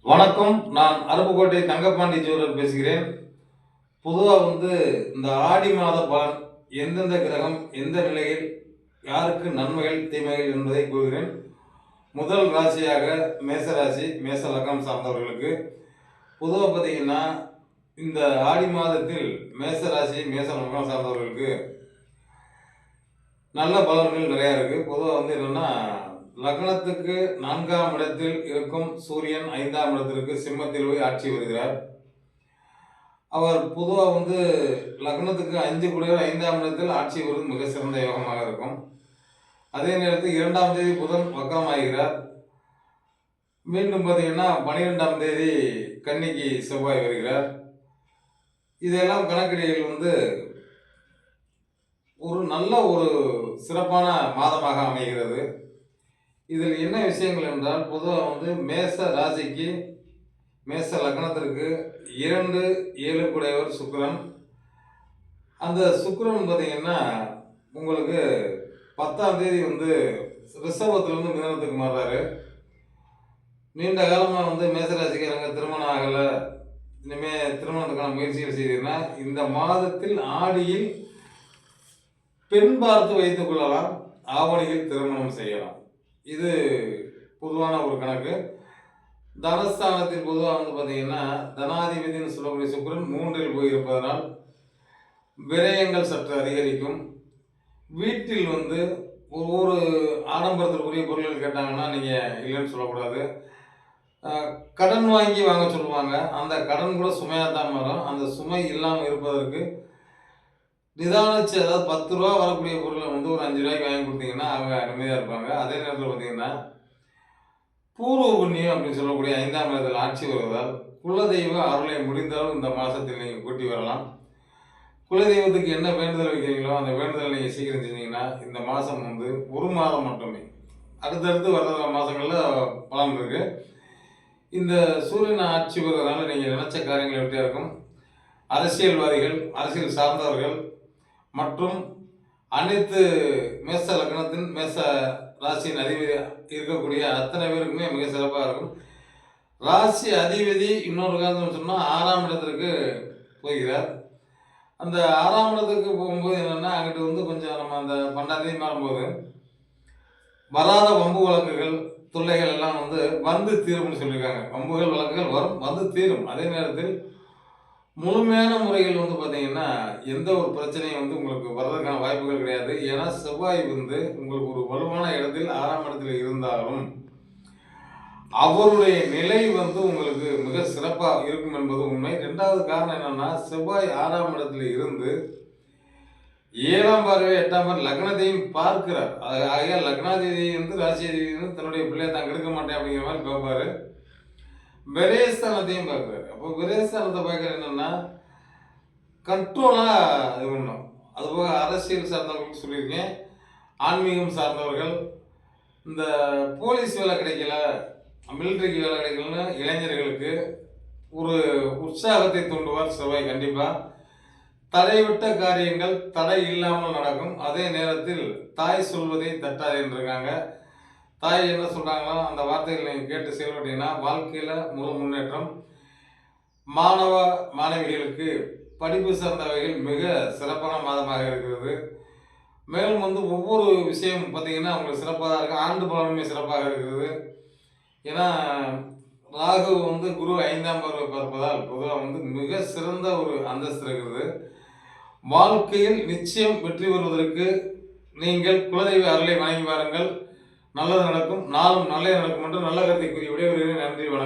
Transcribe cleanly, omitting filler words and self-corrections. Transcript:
வணக்கம். நான் அருப்புக்கோட்டை தங்கப்பாண்டி ஜோதிடர் பேசுகிறேன். பொதுவாக இந்த ஆடி மாத பலன் எந்தெந்த கிரகம் எந்த நிலையில் யாருக்கு நன்மைகள் தீமைகள் என்பதை கூறுகிறேன். முதல் ராசியாக மேசராசி, மேச லக்னம் சார்ந்தவர்களுக்கு பொதுவாக பார்த்தீங்கன்னா இந்த ஆடி மாதத்தில் மேசராசி மேச லக்னம் சார்ந்தவர்களுக்கு நல்ல பலன்கள் நிறையா இருக்குது. பொதுவாக என்னென்னா லக்னத்துக்கு 4ஆம் இடத்தில் இருக்கும் சூரியன் 5ஆம் இடத்திற்கு சிம்மத்தில் போய் ஆட்சி வருகிறார். அவர் பொதுவாக லக்னத்துக்கு 5 கூடியவர் 5ஆம் இடத்தில் ஆட்சி வருவது மிக சிறந்த யோகமாக இருக்கும். அதே நேரத்தில் 2ஆம் தேதி புதன் வக்கமாகிறார். மீண்டும் பார்த்தீங்கன்னா 12ஆம் தேதி கன்னிக்கு செவ்வாய் வருகிறார். இதெல்லாம் கணக்கிடையில் ஒரு நல்ல ஒரு சிறப்பான மாதமாக அமைகிறது. இதில் என்ன விஷயங்கள் என்றால் பொதுவாக மேச ராசிக்கு மேச லக்னத்திற்கு 2, 7 கூடையவர் சுக்கிரன். அந்த சுக்கிரன் பார்த்தீங்கன்னா உங்களுக்கு 10ஆம் தேதி ரிஷபத்திலிருந்து மிதனத்துக்கு மாறுறாரு. நீண்ட காலமாக மேசராசிக்காரங்க திருமணம் ஆகலை, இனிமேல் திருமணத்துக்கான முயற்சிகள் செய்தீங்கன்னா இந்த மாதத்தில் ஆடியில் பெண் பார்த்து வைத்துக் கொள்ளலாம், ஆவணியில் திருமணம் செய்யலாம். இது பொதுவான ஒரு கணக்கு. தனஸ்தானத்தில் பொதுவாக பார்த்தீங்கன்னா தனாதிபதினு சொல்லக்கூடிய சுக்கிரன் 3இல் போயிருப்பதனால் விரயங்கள் சற்று அதிகரிக்கும். வீட்டில் ஒவ்வொரு ஆடம்பரத்திற்குரிய பொருட்கள் கேட்டாங்கன்னா நீங்கள் இல்லைன்னு சொல்லக்கூடாது. கடன் வாங்க சொல்லுவாங்க. அந்த கடன் கூட சுமையாக தான் வரும். அந்த சுமை இல்லாமல் இருப்பதற்கு நிதானிச்சு, அதாவது 10 ரூபா வரக்கூடிய பொருளை ஒரு 5 ரூபாய்க்கு வாங்கி கொடுத்தீங்கன்னா அவங்க நிம்மதியாக இருப்பாங்க. அதே நேரத்தில் பார்த்தீங்கன்னா பூர்வ புண்ணியம் அப்படின்னு சொல்லக்கூடிய 5ஆம் இடத்தில் ஆட்சி வருவதால் குலதெய்வ அருளை முடிந்தாலும் இந்த மாதத்தில் நீங்கள் கூட்டி வரலாம். குலதெய்வத்துக்கு என்ன வேண்டுதல் வைக்கிறீங்களோ அந்த வேண்டுதலை நீங்கள் சீக்கிரம் செஞ்சீங்கன்னா இந்த மாதம் ஒரு மாதம் மட்டுமே, அடுத்தடுத்து வர்ற மாதங்களில் பலன் இருக்குது. இந்த சூரியன் ஆட்சி வருவதனால நீங்கள் நினைச்ச காரியங்கள் எப்படி இருக்கும். அரசியல்வாதிகள், அரசியல் சார்ந்தவர்கள் மற்றும் அனைத்து மேச லக்னத்தின் மேச ராசியின் அதிபதி இருக்கக்கூடிய அத்தனை பேருக்குமே மிக சிறப்பாக இருக்கும். ராசி அதிபதி இன்னொரு காரணம் சொன்னால் 6ஆம் இடத்திற்கு போகிறார். அந்த 6ஆம் இடத்துக்கு போகும்போது என்னென்னா அங்கிட்டு கொஞ்சம் நம்ம அந்த 12ஆம் தேதி மாறும்போது வராத வம்பு வழக்குகள் தொல்லைகள் எல்லாம் வந்து தீரும்னு சொல்லியிருக்காங்க. வம்புகள் வழக்குகள் வரும், வந்து தீரும். அதே நேரத்தில் முழுமையான முறைகள் பார்த்தீங்கன்னா எந்த ஒரு பிரச்சனையும் உங்களுக்கு வர்றதுக்கான வாய்ப்புகள் கிடையாது. ஏன்னா செவ்வாய் உங்களுக்கு ஒரு வலுவான இடத்தில் 6ஆம் இடத்தில் இருந்தாலும் அவருடைய நிலை உங்களுக்கு மிக சிறப்பாக இருக்கும் என்பது உண்மை. 2வது காரணம் என்னன்னா செவ்வாய் 6ஆம் இடத்தில் இருந்து 7ஆம் பார்வை 8ஆம் பார்வை லக்னத்தையும் பார்க்கிறார். ஆகையால் லக்னாதிபதி ராசியாதிபதி தன்னுடைய பிள்ளையை தான் கெடுக்க மாட்டேன் அப்படிங்கிற மாதிரி பார்ப்பாரு. விரயஸ்தானத்தையும் பார்க்குறாரு. அப்போ விரயஸ்தானத்தை பார்க்குற என்னென்னா கண்ட்ரோலாக இது பண்ணணும். அதுபோக அரசியல் சார்ந்தவர்களுக்கு சொல்லியிருக்கேன், ஆன்மீகம் சார்ந்தவர்கள், இந்த போலீஸ் வேலை கிடைக்கல, மிலிட்ரிக்கு வேலை கிடைக்கலன்னு இளைஞர்களுக்கு ஒரு உற்சாகத்தை தூண்டுவார் செவ்வாய். கண்டிப்பாக தடைவிட்ட காரியங்கள் தடை இல்லாமல் நடக்கும். அதே நேரத்தில் தாய் சொல்வதை தட்டாதுன்றிருக்காங்க. தாய் என்ன சொல்கிறாங்களோ அந்த வார்த்தைகள் நீங்கள் கேட்டு செயல்பட்டீங்கன்னா வாழ்க்கையில் முழு முன்னேற்றம். மாணவ மாணவிகளுக்கு படிப்பு சார்ந்தவைகள் மிக சிறப்பான மாதமாக இருக்கிறது. மேலும் ஒவ்வொரு விஷயம் பார்த்தீங்கன்னா அவங்களுக்கு சிறப்பாக தான் இருக்குது. ஆண்டு பலனுமே சிறப்பாக இருக்கிறது. ஏன்னா ராகு குரு 5ஆம் பார்வை பார்ப்பதால் பொதுவாக மிக சிறந்த ஒரு அந்தஸ்து இருக்கிறது. வாழ்க்கையில் நிச்சயம் வெற்றி பெறுவதற்கு நீங்கள் குலதெய்வ அருளை வணங்கி வாருங்கள். நல்லது நடக்கும், நாளும் நல்லது நடக்கும் என்று நல்ல கருத்தை கூறி விடைபெறுகிறேன். நன்றி, வணக்கம்.